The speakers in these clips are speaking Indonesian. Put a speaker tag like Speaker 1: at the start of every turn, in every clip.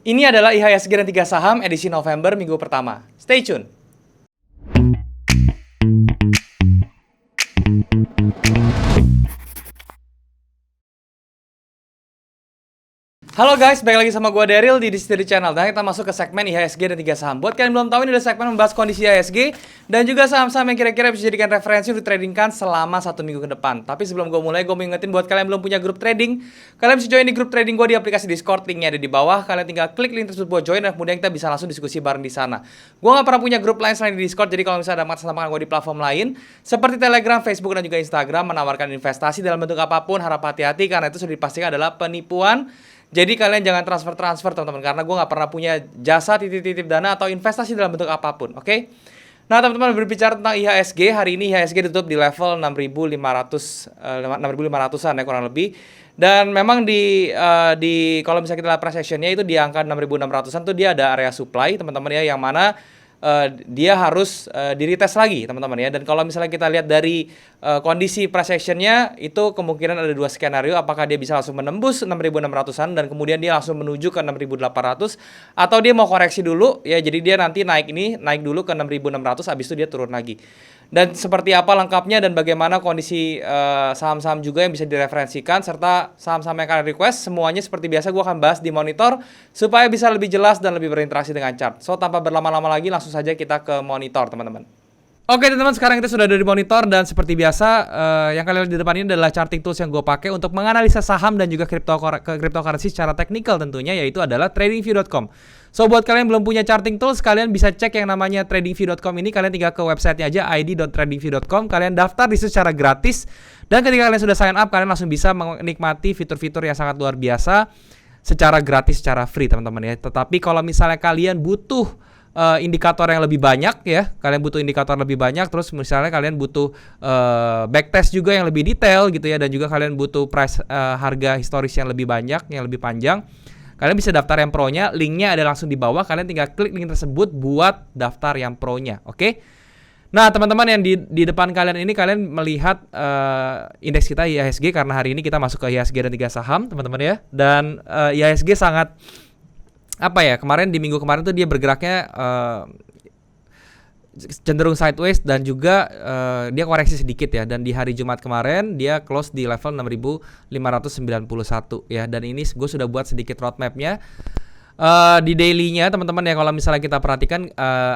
Speaker 1: Ini adalah IHSG dan 3 saham edisi November minggu pertama. Stay tune. Halo guys, balik lagi sama gue Daryl di Distillery Channel. Dan kita masuk ke segmen IHSG dan 3 saham. Buat kalian belum tahu, ini adalah segmen membahas kondisi IHSG dan juga saham-saham yang kira-kira bisa dijadikan referensi untuk tradingkan selama 1 minggu ke depan. Tapi sebelum gue mulai, gue mau ingetin buat kalian belum punya grup trading, kalian bisa join di grup trading gue di aplikasi Discord. Linknya ada di bawah. Kalian tinggal klik link tersebut buat join dan kemudian kita bisa langsung diskusi bareng di sana. Gue gak pernah punya grup lain selain di Discord, jadi kalau misalnya ada masalah gue di platform lain seperti Telegram, Facebook, dan juga Instagram menawarkan investasi dalam bentuk apapun, harap hati-hati karena itu sudah dipastikan adalah penipuan. Jadi kalian jangan transfer teman-teman, karena gue nggak pernah punya jasa titip-titip dana atau investasi dalam bentuk apapun, oke? Nah teman-teman, berbicara tentang IHSG, hari ini IHSG tutup di level 6.500-an ya kurang lebih. Dan memang di kalau misalnya kita lihat price actionnya itu di angka 6.600-an tuh dia ada area supply teman-teman ya, yang mana dia harus di-retest lagi teman-teman ya. Dan kalau misalnya kita lihat dari kondisi price actionnya itu kemungkinan ada dua skenario, apakah dia bisa langsung menembus 6.600-an dan kemudian dia langsung menuju ke 6.800, atau dia mau koreksi dulu ya, jadi dia nanti naik dulu ke 6.600, habis itu dia turun lagi. Dan seperti apa lengkapnya dan bagaimana kondisi saham-saham juga yang bisa direferensikan serta saham-saham yang kalian request, semuanya seperti biasa gue akan bahas di monitor supaya bisa lebih jelas dan lebih berinteraksi dengan chart. So tanpa berlama-lama lagi, langsung saja kita ke monitor teman-teman. Oke teman-teman, sekarang kita sudah ada di monitor dan seperti biasa yang kalian lihat di depan ini adalah charting tools yang gue pakai untuk menganalisa saham dan juga cryptocurrency secara teknikal tentunya, yaitu adalah tradingview.com. So buat kalian yang belum punya charting tools, kalian bisa cek yang namanya tradingview.com ini. Kalian tinggal ke websitenya aja, id.tradingview.com. Kalian daftar di situ secara gratis. Dan ketika kalian sudah sign up, kalian langsung bisa menikmati fitur-fitur yang sangat luar biasa secara gratis, secara free teman-teman ya. Tetapi kalau misalnya kalian butuh indikator yang lebih banyak ya, kalian butuh indikator lebih banyak, terus misalnya kalian butuh backtest juga yang lebih detail gitu ya, dan juga kalian butuh price harga historis yang lebih banyak, yang lebih panjang, kalian bisa daftar yang pro-nya. Linknya ada langsung di bawah, kalian tinggal klik link tersebut buat daftar yang pro-nya, oke? Nah teman-teman yang di depan kalian ini, kalian melihat indeks kita IHSG, karena hari ini kita masuk ke IHSG dan 3 saham teman-teman ya. Dan IHSG sangat kemarin di minggu kemarin tuh dia bergeraknya cenderung sideways dan juga dia koreksi sedikit ya. Dan di hari Jumat kemarin dia close di level 6.591 ya. Dan ini gue sudah buat sedikit roadmapnya di daily-nya teman-teman ya. Kalau misalnya kita perhatikan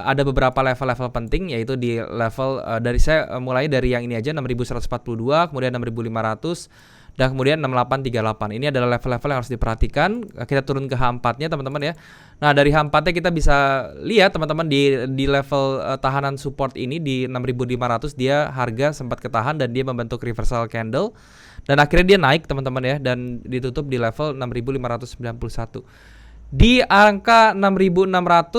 Speaker 1: ada beberapa level-level penting, yaitu di level dari saya mulai dari yang ini aja 6.142, kemudian 6.500, dan kemudian 6838. Ini adalah level-level yang harus diperhatikan. Kita turun ke H4-nya teman-teman ya. Nah, dari H4-nya kita bisa lihat teman-teman di level tahanan support ini di 6500 dia harga sempat ketahan dan dia membentuk reversal candle. Dan akhirnya dia naik teman-teman ya, dan ditutup di level 6591. Di angka 6.600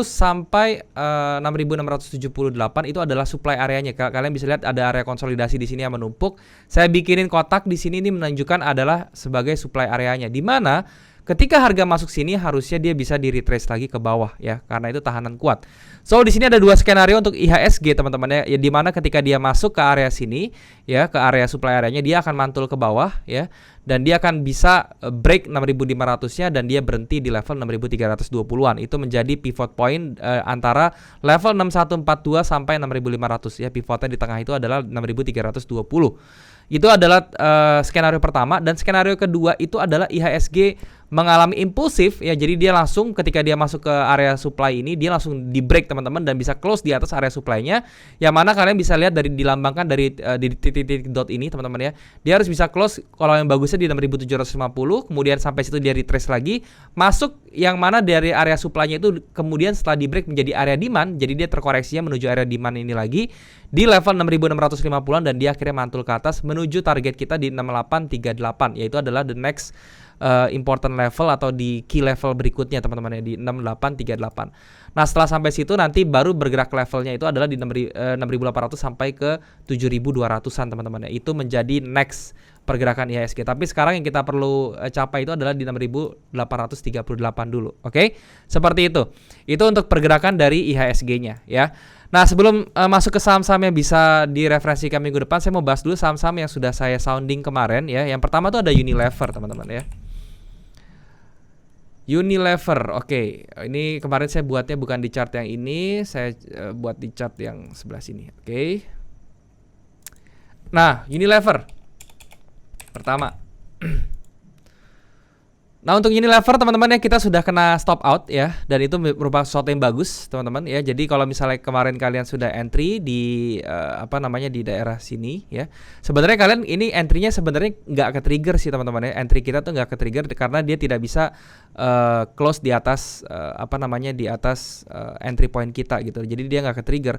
Speaker 1: sampai 6.678 itu adalah supply areanya. Kalian bisa lihat ada area konsolidasi di sini yang menumpuk. Saya bikinin kotak di sini, ini menunjukkan adalah sebagai supply areanya, di mana ketika harga masuk sini harusnya dia bisa di retrace lagi ke bawah ya, karena itu tahanan kuat. So di sini ada dua skenario untuk IHSG teman-teman ya, di mana ketika dia masuk ke area sini ya, ke area supply areanya, dia akan mantul ke bawah ya, dan dia akan bisa break 6.500-nya dan dia berhenti di level 6.320-an. Itu menjadi pivot point antara level 6142 sampai 6.500 ya. Pivotnya di tengah itu adalah 6.320. Itu adalah skenario pertama. Dan skenario kedua itu adalah IHSG mengalami impulsif ya, jadi dia langsung ketika dia masuk ke area supply ini, dia langsung di break teman-teman dan bisa close di atas area supply-nya, yang mana kalian bisa lihat dari dilambangkan dari di titik-titik dot ini teman-teman ya. Dia harus bisa close kalau yang bagusnya di 6.750, kemudian sampai situ dia retrace lagi masuk, yang mana dari area supply-nya itu kemudian setelah di break menjadi area demand, jadi dia terkoreksinya menuju area demand ini lagi di level 6.650-an dan dia akhirnya mantul ke atas menuju target kita di 6838, yaitu adalah the next important level atau di key level berikutnya teman-teman ya, di 6838. Nah setelah sampai situ nanti baru bergerak levelnya itu adalah di 6.800 sampai ke 7.200-an teman-teman ya. Itu menjadi next pergerakan IHSG. Tapi sekarang yang kita perlu capai itu adalah di 6.838 dulu. Oke? Seperti itu. Itu untuk pergerakan dari IHSG-nya ya. Nah sebelum masuk ke saham-saham yang bisa direferensikan minggu depan, saya mau bahas dulu saham-saham yang sudah saya sounding kemarin ya. Yang pertama tuh ada Unilever teman-teman ya. Unilever, oke. Ini kemarin saya buatnya bukan di chart yang ini, saya buat di chart yang sebelah sini, oke. Nah, Unilever pertama. Nah, untuk Unilever teman-teman ya, kita sudah kena stop out ya, dan itu merupakan sesuatu yang bagus teman-teman ya. Jadi kalau misalnya kemarin kalian sudah entry di di daerah sini ya, sebenarnya kalian ini entry-nya sebenarnya nggak ke trigger sih teman-teman ya. Entry kita tuh nggak ke trigger karena dia tidak bisa close di atas di atas entry point kita gitu. Jadi dia nggak ke trigger.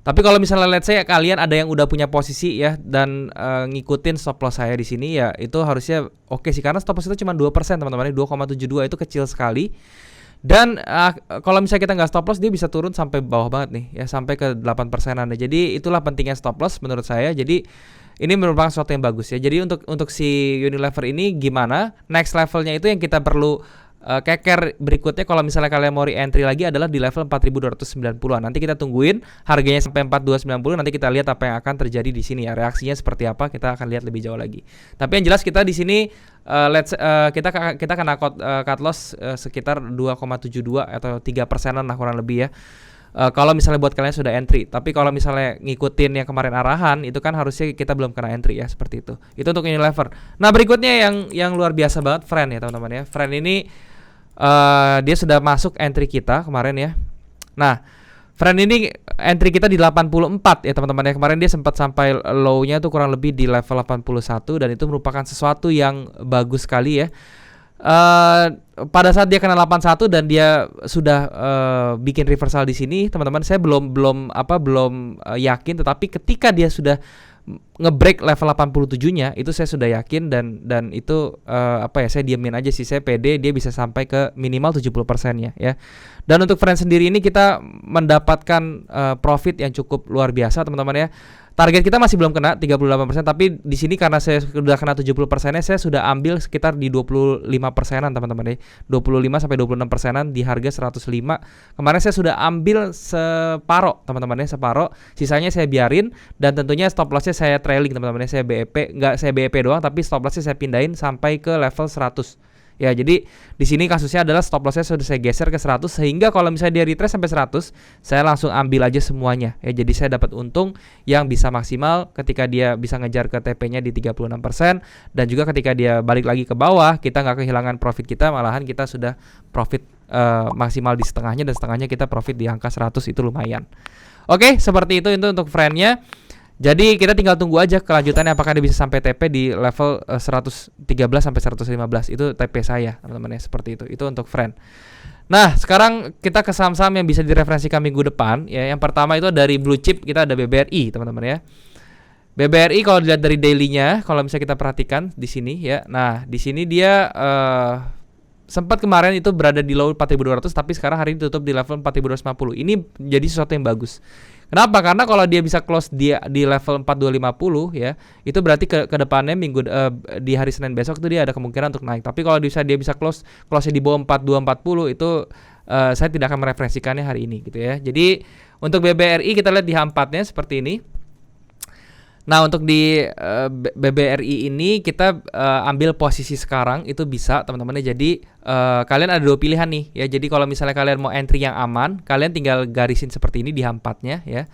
Speaker 1: Tapi kalau misalnya let's say kalian ada yang udah punya posisi ya dan ngikutin stop loss saya di sini ya, itu harusnya oke sih, karena stop loss itu cuma 2% teman-teman, 2,72 itu kecil sekali. Dan kalau misalnya kita nggak stop loss, dia bisa turun sampai bawah banget nih ya, sampai ke 8%-an. Jadi itulah pentingnya stop loss menurut saya. Jadi ini merupakan sesuatu yang bagus ya. Jadi untuk si Unilever ini gimana? Next levelnya itu yang kita perlu keker berikutnya kalau misalnya kalian mau re-entry lagi adalah di level 4290-an. Nanti kita tungguin harganya sampai 4290, nanti kita lihat apa yang akan terjadi di sini ya. Reaksinya seperti apa, kita akan lihat lebih jauh lagi. Tapi yang jelas kita di sini kita kena cut loss sekitar 2,72 atau 3%-an lah kurang lebih ya. Kalau misalnya buat kalian sudah entry, tapi kalau misalnya ngikutin yang kemarin arahan itu kan harusnya kita belum kena entry ya, seperti itu. Itu untuk Unilever. Nah, berikutnya yang luar biasa banget, Friend ya teman-teman ya. Friend ini dia sudah masuk entry kita kemarin ya. Nah, Friend ini entry kita di 84 ya teman-teman ya. Kemarin dia sempat sampai low-nya tuh kurang lebih di level 81, dan itu merupakan sesuatu yang bagus sekali ya. Pada saat dia kena 81 dan dia sudah bikin reversal di sini, teman-teman, saya belum yakin, tetapi ketika dia sudah ngebreak level 87-nya itu saya sudah yakin, dan itu saya diamin aja sih, saya pede dia bisa sampai ke minimal 70%-nya ya. Dan untuk Friend sendiri ini kita mendapatkan profit yang cukup luar biasa teman-teman ya. Target kita masih belum kena 38%, tapi di sini karena saya sudah kena 70%-nya, saya sudah ambil sekitar di 25%-an teman-teman ya. 25 sampai 26%-an di harga 105. Kemarin saya sudah ambil separoh teman-teman ya, separoh. Sisanya saya biarin, dan tentunya stop loss-nya saya trailing teman-teman ya. Saya BEP, enggak saya BEP doang, tapi stop loss-nya saya pindahin sampai ke level 100. Ya, jadi di sini kasusnya adalah stop loss-nya sudah saya geser ke 100, sehingga kalau misalnya dia retrace sampai 100, saya langsung ambil aja semuanya. Ya, jadi saya dapat untung yang bisa maksimal ketika dia bisa ngejar ke TP-nya di 36%, dan juga ketika dia balik lagi ke bawah, kita nggak kehilangan profit kita, malahan kita sudah profit maksimal di setengahnya, dan setengahnya kita profit di angka 100, itu lumayan. Oke, seperti itu untuk Friend-nya. Jadi kita tinggal tunggu aja kelanjutannya, apakah dia bisa sampai TP di level 113 sampai 115. Itu TP saya teman-teman ya, seperti itu. Itu untuk Friend. Nah, sekarang kita ke saham-saham yang bisa direferensikan minggu depan ya. Yang pertama itu dari blue chip, kita ada BBRI teman-teman ya. BBRI kalau dilihat dari daily-nya, kalau misalnya kita perhatikan di sini ya. Nah, di sini dia sempat kemarin itu berada di low 4.200, tapi sekarang hari ini tutup di level 4.250. Ini jadi sesuatu yang bagus. Kenapa? Karena kalau dia bisa close dia di level 4250 ya, itu berarti ke depannya di hari Senin besok itu dia ada kemungkinan untuk naik. Tapi kalau dia bisa close di bawah 4240, itu saya tidak akan mereferensikannya hari ini gitu ya. Jadi untuk BBRI kita lihat di H4-nya seperti ini. Nah, untuk di BBRI ini kita ambil posisi sekarang itu bisa teman-teman ya. Jadi kalian ada dua pilihan nih ya. Jadi kalau misalnya kalian mau entry yang aman, kalian tinggal garisin seperti ini di H4-nya ya.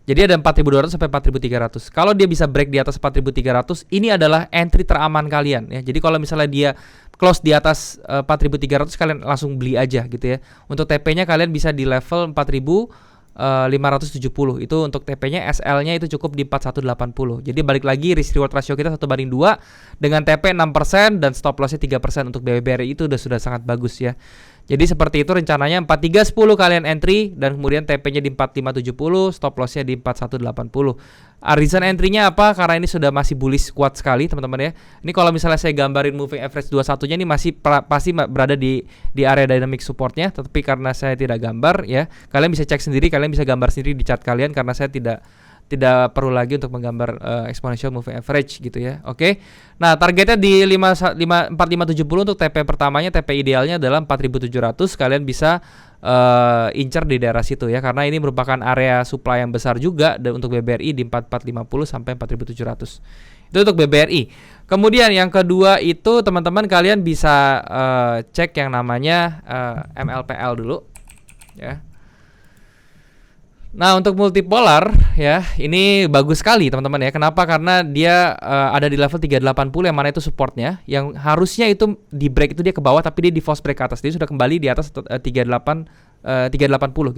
Speaker 1: Jadi ada 4.200 sampai 4.300. Kalau dia bisa break di atas 4.300, ini adalah entry teraman kalian ya. Jadi kalau misalnya dia close di atas 4.300, kalian langsung beli aja gitu ya. Untuk TP-nya kalian bisa di level 4.570. Itu untuk TP-nya, SL-nya itu cukup di 4180. Jadi balik lagi risk reward ratio kita 1/2 dengan TP 6% dan stop loss-nya 3%. Untuk BBRI itu sudah sangat bagus ya. Jadi seperti itu rencananya 4310 kalian entry, dan kemudian TP-nya di 4570, stop loss-nya di 4180. Reason entry-nya apa? Karena ini sudah masih bullish kuat sekali teman-teman ya. Ini kalau misalnya saya gambarin moving average 21-nya ini masih pasti berada di area dynamic support-nya, tetapi karena saya tidak gambar ya, kalian bisa cek sendiri, kalian bisa gambar sendiri di chart kalian, karena saya tidak perlu lagi untuk menggambar exponential moving average gitu ya. Oke. Nah, targetnya di 4570 untuk TP pertamanya. TP idealnya adalah 4700. Kalian bisa incer di daerah situ ya, karena ini merupakan area supply yang besar juga, dan untuk BBRI di 4450 sampai 4700. Itu untuk BBRI. Kemudian yang kedua itu teman-teman kalian bisa cek yang namanya MLPL dulu ya. Nah, untuk multipolar ya, ini bagus sekali teman-teman ya. Kenapa? Karena dia ada di level 380 yang mana itu supportnya. Yang harusnya itu di break itu dia ke bawah, tapi dia di force break ke atas. Dia sudah kembali di atas 380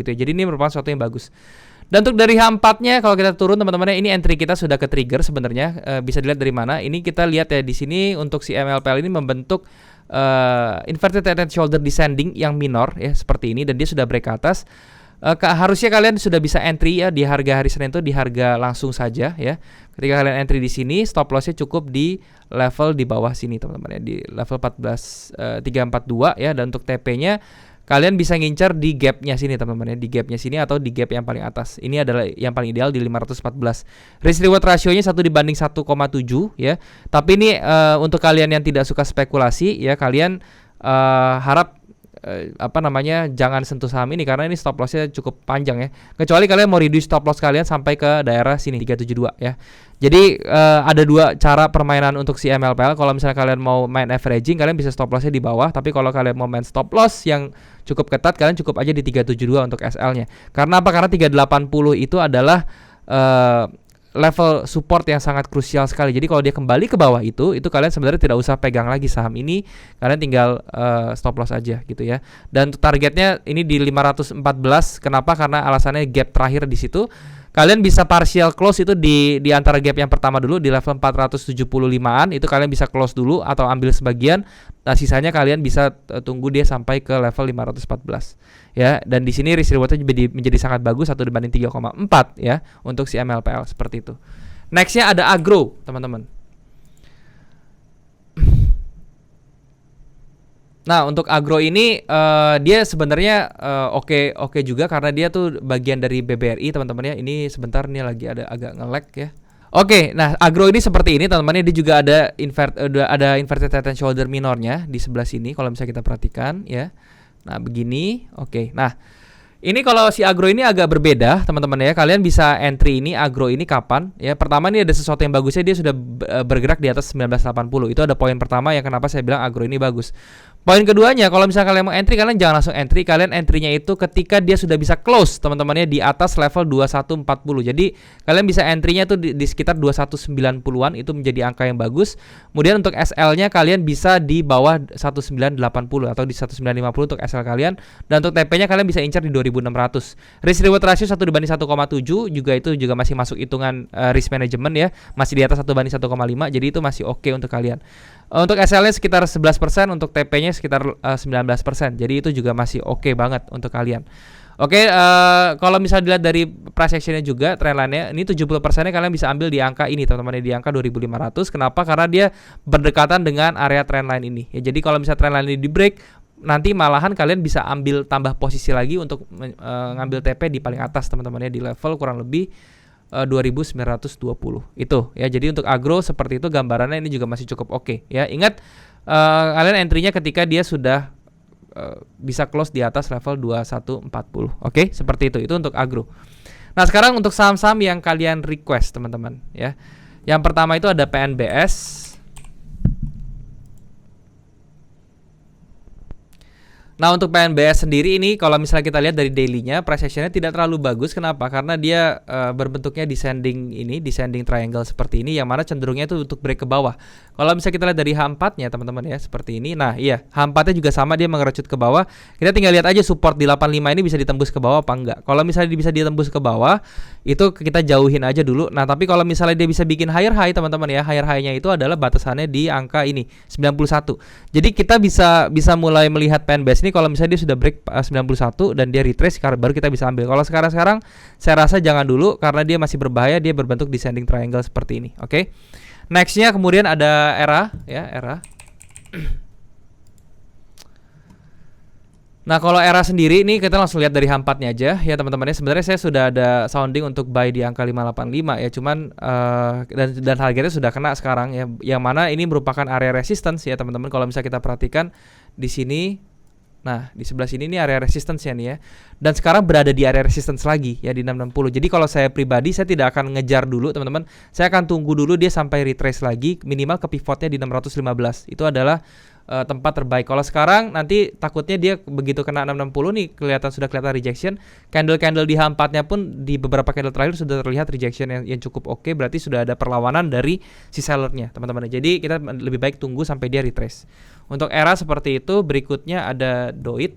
Speaker 1: gitu ya. Jadi ini merupakan sesuatu yang bagus. Dan untuk dari H4-nya kalau kita turun teman-teman, ini entry kita sudah ke trigger sebenarnya. Bisa dilihat dari mana. Ini kita lihat ya di sini untuk si MLPL ini membentuk inverted head and shoulder descending yang minor ya seperti ini, dan dia sudah break ke atas. Harusnya kalian sudah bisa entry ya di harga hari Senin itu di harga langsung saja ya. Ketika kalian entry di sini, stop lossnya cukup di level di bawah sini teman-teman ya, di level 342 ya. Dan untuk TP-nya kalian bisa ngincar di gap-nya sini teman-teman ya, di gap-nya sini atau di gap yang paling atas. Ini adalah yang paling ideal di 514. Risk reward ratio-nya 1:1,7 ya. Tapi ini untuk kalian yang tidak suka spekulasi ya, kalian harap jangan sentuh saham ini karena ini stop lossnya cukup panjang ya. Kecuali kalian mau reduce stop loss kalian sampai ke daerah sini 372 ya. Jadi ada dua cara permainan untuk si MLPL. Kalau misalnya kalian mau main averaging, kalian bisa stop lossnya di bawah. Tapi kalau kalian mau main stop loss yang cukup ketat, kalian cukup aja di 372 untuk SL-nya. Karena apa? Karena 380 itu adalah level support yang sangat krusial sekali. Jadi kalau dia kembali ke bawah itu kalian sebenarnya tidak usah pegang lagi saham ini, kalian tinggal stop loss aja gitu ya. Dan targetnya ini di 514. Kenapa? Karena alasannya gap terakhir di situ. Kalian bisa partial close itu di antara gap yang pertama dulu di level 475-an, itu kalian bisa close dulu atau ambil sebagian. Nah, sisanya kalian bisa tunggu dia sampai ke level 514. Ya, dan di sini risk rewardnya menjadi sangat bagus 1:3,4 ya untuk si MLPL seperti itu. Nextnya ada agro, teman-teman. Nah, untuk agro ini dia sebenarnya oke juga karena dia tuh bagian dari BBRI teman-teman ya. Ini sebentar nih lagi ada agak nge-lag ya. Oke, nah agro ini seperti ini teman-teman ya. Dia juga ada inverted head and shoulder minornya di sebelah sini kalau misalnya kita perhatikan ya. Nah, begini. Oke. Nah, ini kalau si agro ini agak berbeda teman-teman ya. Kalian bisa entry ini agro ini kapan ya? Pertama ini ada sesuatu yang bagusnya, dia sudah bergerak di atas 1980. Itu ada poin pertama yang kenapa saya bilang agro ini bagus. Poin keduanya, kalau misalnya kalian mau entry, kalian jangan langsung entry. Kalian entry-nya itu ketika dia sudah bisa close teman-temannya di atas level 2140. Jadi kalian bisa entry-nya itu di sekitar 2190-an. Itu menjadi angka yang bagus. Kemudian untuk SL-nya kalian bisa di bawah 1980 atau di 1950 untuk SL kalian. Dan untuk TP-nya kalian bisa incar di 2600. Risk reward ratio 1:1,7 juga, itu juga masih masuk hitungan risk management ya. Masih di atas 1:1,5. Jadi itu masih oke untuk kalian. Untuk SL-nya sekitar 11%, untuk TP-nya sekitar 19%. Jadi itu juga masih oke banget untuk kalian. Oke, kalau misalnya dilihat dari price action-nya juga, trendline-nya ini 70%-nya kalian bisa ambil di angka ini teman-teman, di angka 2500. Kenapa? Karena dia berdekatan dengan area trendline ini. Ya, jadi kalau misalnya trendline ini di break, nanti malahan kalian bisa ambil tambah posisi lagi untuk ngambil TP di paling atas teman-teman ya, di level kurang lebih 2920 itu ya. Jadi untuk agro seperti itu gambarannya, ini juga masih cukup oke ya. Ingat kalian entry-nya ketika dia sudah bisa close di atas level 2140. Oke, seperti itu untuk agro. Nah, sekarang untuk saham-saham yang kalian request teman-teman ya. Yang pertama itu ada PNBS. Nah, untuk PNBS sendiri ini kalau misalnya kita lihat dari daily-nya, price action-nya tidak terlalu bagus. Kenapa? Karena dia berbentuknya descending triangle seperti ini, yang mana cenderungnya itu untuk break ke bawah. Kalau misalnya kita lihat dari H4-nya teman-teman ya, seperti ini. Nah, iya, H4-nya juga sama, dia mengerucut ke bawah. Kita tinggal lihat aja support di 85 ini bisa ditembus ke bawah apa enggak. Kalau misalnya bisa ditembus ke bawah, itu kita jauhin aja dulu. Nah, tapi kalau misalnya dia bisa bikin higher high teman-teman ya, higher high-nya itu adalah batasannya di angka ini 91. Jadi kita bisa mulai melihat PNBS ini kalau misalnya dia sudah break 91 dan dia retrace, baru kita bisa ambil. Kalau sekarang saya rasa jangan dulu karena dia masih berbahaya, dia berbentuk descending triangle seperti ini. Oke. Nextnya kemudian ada ERA ya, ERA. Nah, kalau ERA sendiri ini kita langsung lihat dari H4-nya aja ya teman-teman. Sebenarnya saya sudah ada sounding untuk buy di angka 585 ya, cuman dan harganya sudah kena sekarang ya, yang mana ini merupakan area resistance ya teman-teman. Kalau misalnya kita perhatikan di sini, Nah, di sebelah sini ini area resistance ya nih ya. Dan sekarang berada di area resistance lagi ya di 660. Jadi kalau saya pribadi saya tidak akan ngejar dulu teman-teman. Saya akan tunggu dulu dia sampai retrace lagi minimal ke pivotnya di 615. Itu adalah tempat terbaik. Kalau sekarang nanti takutnya dia begitu kena 660 nih sudah kelihatan rejection. Candle-candle di H4-nya pun di beberapa candle terakhir sudah terlihat rejection yang cukup oke. Berarti sudah ada perlawanan dari si sellernya teman-teman. Jadi kita lebih baik tunggu sampai dia retrace. Untuk era seperti itu, berikutnya ada DOIT.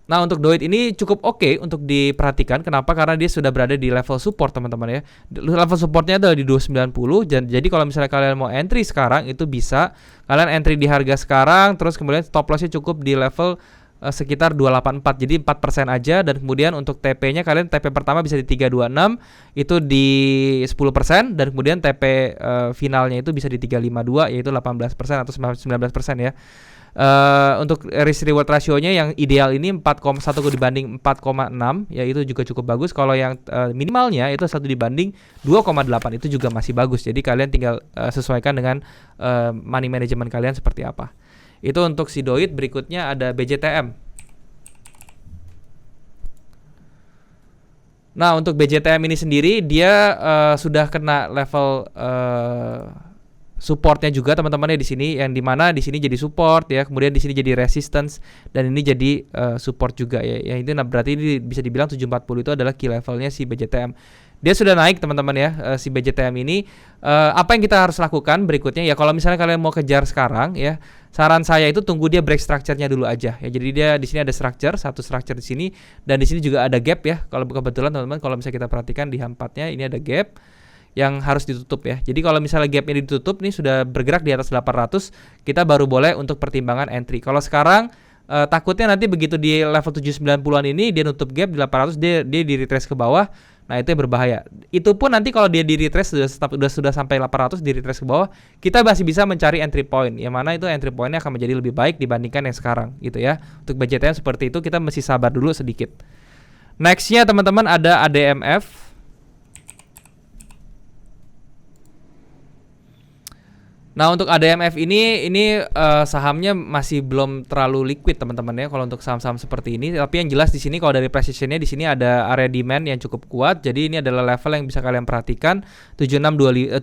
Speaker 1: Nah, untuk DOIT ini cukup oke untuk diperhatikan. Kenapa? Karena dia sudah berada di level support teman-teman ya. Level supportnya adalah di 290. Jadi kalau misalnya kalian mau entry sekarang itu bisa. Kalian entry di harga sekarang, terus kemudian stop lossnya cukup di level sekitar 284. Jadi 4% aja. Dan kemudian untuk TP-nya kalian TP pertama bisa di 326, itu di 10%. Dan kemudian TP finalnya itu bisa di 352, yaitu 18% atau 19% ya. Untuk risk reward rasionya yang ideal ini 4,1 dibanding 4,6 ya, itu juga cukup bagus. Kalau yang minimalnya itu 1 dibanding 2,8, itu juga masih bagus. Jadi kalian tinggal sesuaikan dengan money management kalian seperti apa. Itu untuk si DOIT. Berikutnya ada BJTM. Nah, untuk BJTM ini sendiri dia sudah kena level supportnya juga teman-temannya di sini, yang dimana di sini jadi support ya, kemudian di sini jadi resistance, dan ini jadi support juga ya. Yang itu berarti ini bisa dibilang 740 itu adalah key levelnya si BJTM. Dia sudah naik teman-teman ya, si BJTM ini. Apa yang kita harus lakukan berikutnya ya, kalau misalnya kalian mau kejar sekarang ya, saran saya itu tunggu dia break structure-nya dulu aja ya. Jadi dia di sini ada satu structure di sini, dan di sini juga ada gap ya. Kalau kebetulan teman-teman, kalau misalnya kita perhatikan di H4-nya ini ada gap yang harus ditutup ya. Jadi kalau misalnya gapnya ditutup nih, sudah bergerak di atas 800, kita baru boleh untuk pertimbangan entry. Kalau sekarang takutnya nanti begitu di level 790-an ini dia nutup gap di 800, dia di retrace ke bawah. Nah, itu yang berbahaya. Itu pun nanti kalau dia di retrace sudah sampai 800 di retrace ke bawah, kita masih bisa mencari entry point. Yang mana itu entry point-nya akan menjadi lebih baik dibandingkan yang sekarang gitu ya. Untuk BJTM seperti itu kita mesti sabar dulu sedikit. Next-nya teman-teman ada ADMF. Nah, untuk ADMF ini sahamnya masih belum terlalu liquid teman-teman ya kalau untuk saham-saham seperti ini. Tapi yang jelas di sini kalau dari precisionnya di sini ada area demand yang cukup kuat. Jadi ini adalah level yang bisa kalian perhatikan 7675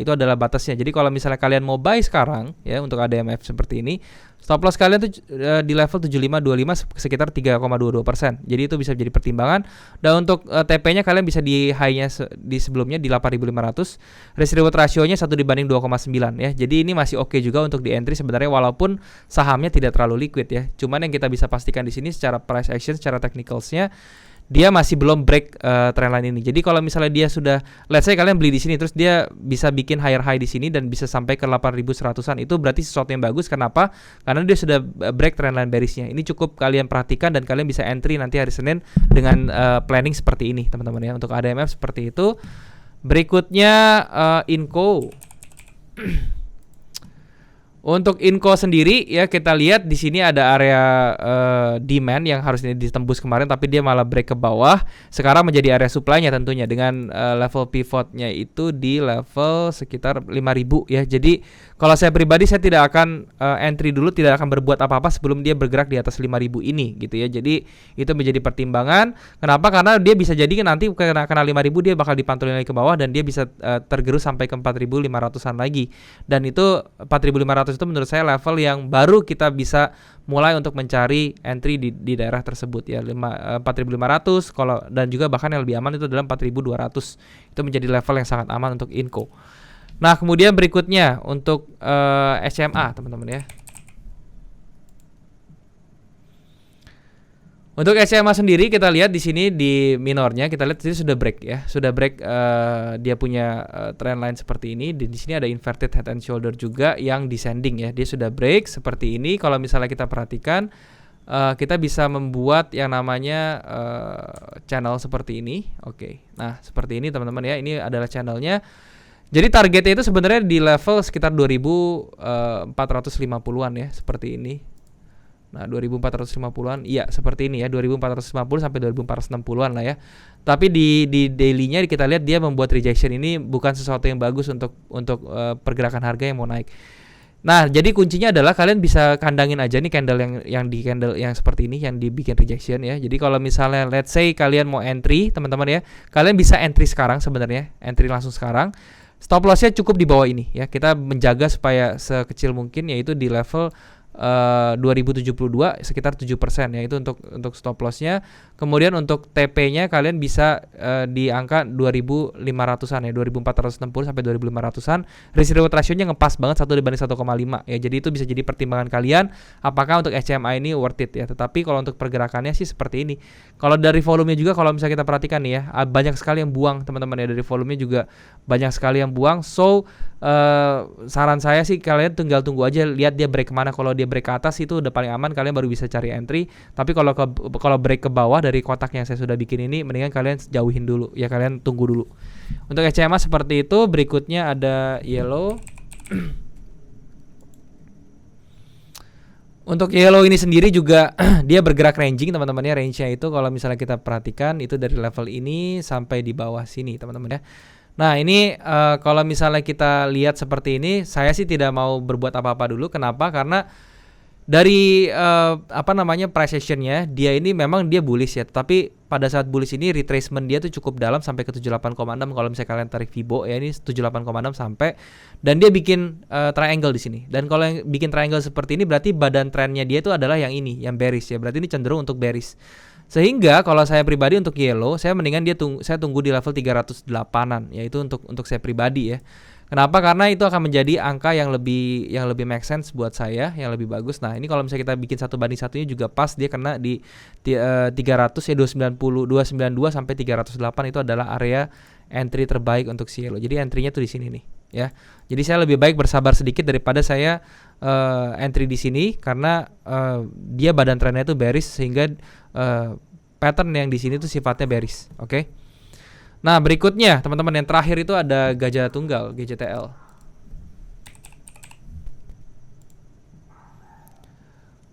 Speaker 1: itu adalah batasnya. Jadi kalau misalnya kalian mau buy sekarang ya untuk ADMF seperti ini, stop loss kalian tuh di level 7525 sekitar 3,22%. Jadi itu bisa jadi pertimbangan. Dan untuk TP-nya kalian bisa di high-nya di sebelumnya di 8.500. Risk reward rasionya 1 dibanding 2,9 ya. Jadi ini masih oke juga untuk di entry sebenarnya, walaupun sahamnya tidak terlalu liquid ya. Cuman yang kita bisa pastikan di sini secara price action, secara technicals-nya dia masih belum break trendline ini. Jadi kalau misalnya dia sudah, let's say kalian beli di sini terus dia bisa bikin higher high di sini dan bisa sampai ke 8.100-an, itu berarti sesuatu yang bagus. Kenapa? Karena dia sudah break trendline bearish-nya. Ini cukup kalian perhatikan dan kalian bisa entry nanti hari Senin dengan planning seperti ini, teman-teman ya. Untuk ADMF seperti itu. Berikutnya Inco. Untuk Inco sendiri ya, kita lihat di sini ada area demand yang harusnya ditembus kemarin tapi dia malah break ke bawah. Sekarang menjadi area supply-nya tentunya dengan level pivotnya itu di level sekitar 5.000 ya. Jadi kalau saya pribadi saya tidak akan entry dulu, tidak akan berbuat apa-apa sebelum dia bergerak di atas 5.000 ini gitu ya. Jadi itu menjadi pertimbangan. Kenapa? Karena dia bisa jadi nanti kena 5.000 dia bakal dipantulin lagi ke bawah dan dia bisa tergerus sampai ke 4.500-an lagi. Dan itu 4.500 itu menurut saya level yang baru kita bisa mulai untuk mencari entry di daerah tersebut ya. 4.500 kalau, dan juga bahkan yang lebih aman itu adalah 4.200. Itu menjadi level yang sangat aman untuk Inco. Nah, kemudian berikutnya untuk SMA teman-teman ya. Untuk SMA sendiri kita lihat di sini di minornya kita lihat ini sudah break ya, sudah break dia punya trend line seperti ini. Di sini ada inverted head and shoulder juga yang descending ya, dia sudah break seperti ini. Kalau misalnya kita perhatikan kita bisa membuat yang namanya channel seperti ini. Oke, nah seperti ini teman-teman ya, ini adalah channelnya. Jadi targetnya itu sebenarnya di level sekitar 2.450-an ya, seperti ini. Nah, 2450-an, iya seperti ini ya, 2450 sampai 2460-an lah ya. Tapi di daily-nya kita lihat dia membuat rejection ini bukan sesuatu yang bagus untuk pergerakan harga yang mau naik. Nah, jadi kuncinya adalah kalian bisa kandangin aja nih candle yang di candle yang seperti ini yang dibikin rejection ya. Jadi kalau misalnya let's say kalian mau entry, teman-teman ya, kalian bisa entry sekarang sebenarnya, entry langsung sekarang. Stop loss-nya cukup di bawah ini ya. Kita menjaga supaya sekecil mungkin, yaitu di level 2072 sekitar 7% ya, itu untuk stop loss-nya. Kemudian untuk TP-nya kalian bisa di angka 2500-an ya, 2460 sampai 2500-an. Risk reward ratio-nya ngepas banget 1/1,5 ya. Jadi itu bisa jadi pertimbangan kalian apakah untuk SCMA ini worth it ya. Tetapi kalau untuk pergerakannya sih seperti ini. Kalau dari volumenya juga, kalau misalnya kita perhatikan nih ya, banyak sekali yang buang teman-teman ya, dari volumenya juga banyak sekali yang buang. So saran saya sih kalian tinggal tunggu aja, lihat dia break kemana. Kalau dia break ke atas itu udah paling aman, kalian baru bisa cari entry. Tapi kalau break ke bawah dari kotak yang saya sudah bikin ini, mendingan kalian jauhin dulu ya, kalian tunggu dulu. Untuk SCMA seperti itu. Berikutnya ada yellow. Untuk yellow ini sendiri juga dia bergerak ranging teman-teman ya. Range-nya itu kalau misalnya kita perhatikan itu dari level ini sampai di bawah sini teman-teman ya. Nah ini kalau misalnya kita lihat seperti ini, saya sih tidak mau berbuat apa-apa dulu. Kenapa? Karena dari price action-nya dia ini memang dia bullish ya. Tapi pada saat bullish ini retracement dia tuh cukup dalam sampai ke 78,6. Kalau misalnya kalian tarik Fibo ya, ini 78,6 sampai, dan dia bikin triangle di sini. Dan kalau yang bikin triangle seperti ini berarti badan trennya dia itu adalah yang ini, yang bearish ya. Berarti ini cenderung untuk bearish. Sehingga kalau saya pribadi untuk yellow, saya mendingan saya tunggu di level 308-an, yaitu untuk saya pribadi ya. Kenapa? Karena itu akan menjadi angka yang lebih make sense buat saya, yang lebih bagus. Nah, ini kalau misalnya kita bikin 1/1-nya juga pas, dia kena di 300 ya, 292 sampai 308 itu adalah area entry terbaik untuk si yellow. Jadi entry-nya tuh di sini nih ya. Jadi saya lebih baik bersabar sedikit daripada saya entry di sini, karena dia badan trennya itu bearish, sehingga pattern yang di sini tuh sifatnya bearish. Oke. Nah, berikutnya teman-teman yang terakhir itu ada gajah tunggal GJTL.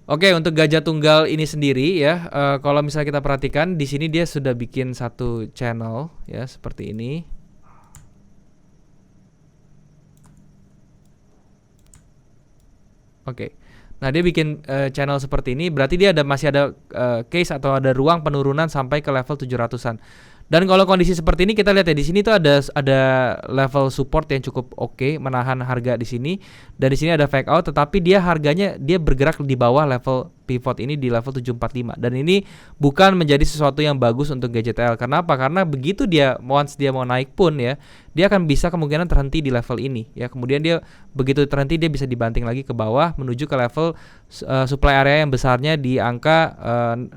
Speaker 1: Oke, untuk gajah tunggal ini sendiri ya, kalau misalnya kita perhatikan di sini dia sudah bikin satu channel ya seperti ini. Oke. Nah, dia bikin channel seperti ini, berarti dia masih ada case atau ada ruang penurunan sampai ke level 700-an. Dan kalau kondisi seperti ini kita lihat ya, di sini tuh ada level support yang cukup oke, menahan harga di sini, dan di sini ada fake out, tetapi harganya bergerak di bawah level pivot ini di level 745, dan ini bukan menjadi sesuatu yang bagus untuk GJTL. Kenapa? Karena begitu once dia mau naik pun ya, dia akan bisa kemungkinan terhenti di level ini ya. Kemudian dia begitu terhenti, dia bisa dibanting lagi ke bawah menuju ke level supply area yang besarnya di angka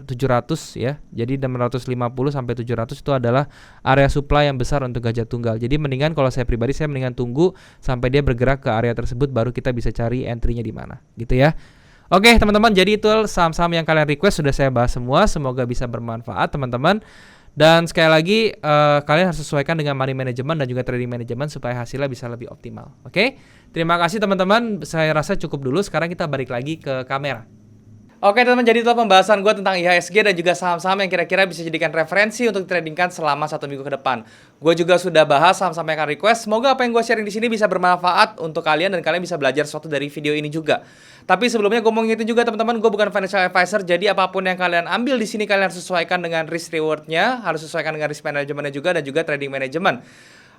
Speaker 1: 700 ya. Jadi 650 sampai 700 itu adalah area supply yang besar untuk gajah tunggal. Jadi mendingan, kalau saya pribadi, saya mendingan tunggu sampai dia bergerak ke area tersebut, baru kita bisa cari entry-nya di mana gitu ya. Oke teman-teman, jadi itu saham-saham yang kalian request sudah saya bahas semua. Semoga bisa bermanfaat teman-teman. Dan sekali lagi kalian harus sesuaikan dengan money management dan juga trading management supaya hasilnya bisa lebih optimal. Oke, terima kasih teman-teman. Saya rasa cukup dulu. Sekarang kita balik lagi ke kamera. Oke teman-teman, jadi itulah pembahasan gue tentang IHSG dan juga saham-saham yang kira-kira bisa jadikan referensi untuk tradingkan selama 1 minggu ke depan. Gue juga sudah bahas saham-saham yang akan request. Semoga apa yang gue sharing di sini bisa bermanfaat untuk kalian dan kalian bisa belajar sesuatu dari video ini juga. Tapi sebelumnya gue mau ngingetin juga teman-teman, gue bukan financial advisor. Jadi apapun yang kalian ambil di sini kalian harus sesuaikan dengan risk rewardnya, harus sesuaikan dengan risk manajemennya juga, dan juga trading management.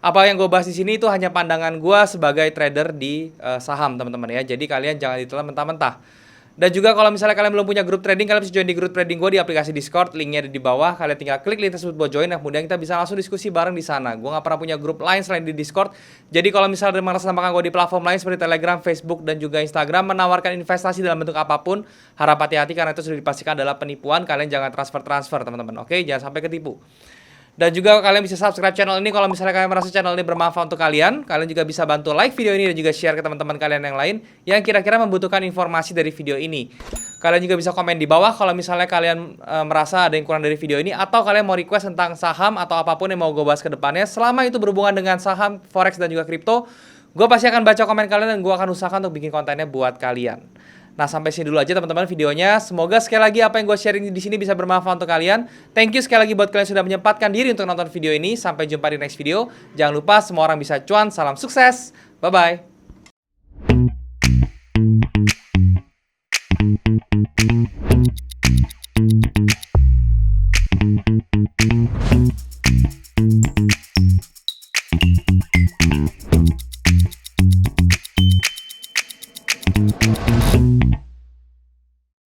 Speaker 1: Apa yang gue bahas di sini itu hanya pandangan gue sebagai trader di saham teman-teman ya. Jadi kalian jangan ditelan mentah-mentah. Dan juga kalau misalnya kalian belum punya grup trading, kalian bisa join di grup trading gue di aplikasi Discord. Linknya ada di bawah. Kalian tinggal klik link tersebut buat join. Dan kemudian kita bisa langsung diskusi bareng di sana. Gue gak pernah punya grup lain selain di Discord. Jadi kalau misalnya ada merasa tambahkan gue di platform lain seperti Telegram, Facebook, dan juga Instagram menawarkan investasi dalam bentuk apapun, harap hati-hati karena itu sudah dipastikan adalah penipuan. Kalian jangan transfer teman-teman. Oke, jangan sampai ketipu. Dan juga kalian bisa subscribe channel ini kalau misalnya kalian merasa channel ini bermanfaat untuk kalian. Kalian juga bisa bantu like video ini dan juga share ke teman-teman kalian yang lain yang kira-kira membutuhkan informasi dari video ini. Kalian juga bisa komen di bawah kalau misalnya kalian merasa ada yang kurang dari video ini, atau kalian mau request tentang saham atau apapun yang mau gue bahas ke depannya. Selama itu berhubungan dengan saham, forex, dan juga kripto, gue pasti akan baca komen kalian dan gue akan usahakan untuk bikin kontennya buat kalian. Nah, sampai sini dulu aja teman-teman videonya. Semoga sekali lagi apa yang gue sharing di sini bisa bermanfaat untuk kalian. Thank you sekali lagi buat kalian yang sudah menyempatkan diri untuk nonton video ini. Sampai jumpa di next video. Jangan lupa semua orang bisa cuan. Salam sukses. Bye-bye. Thank you.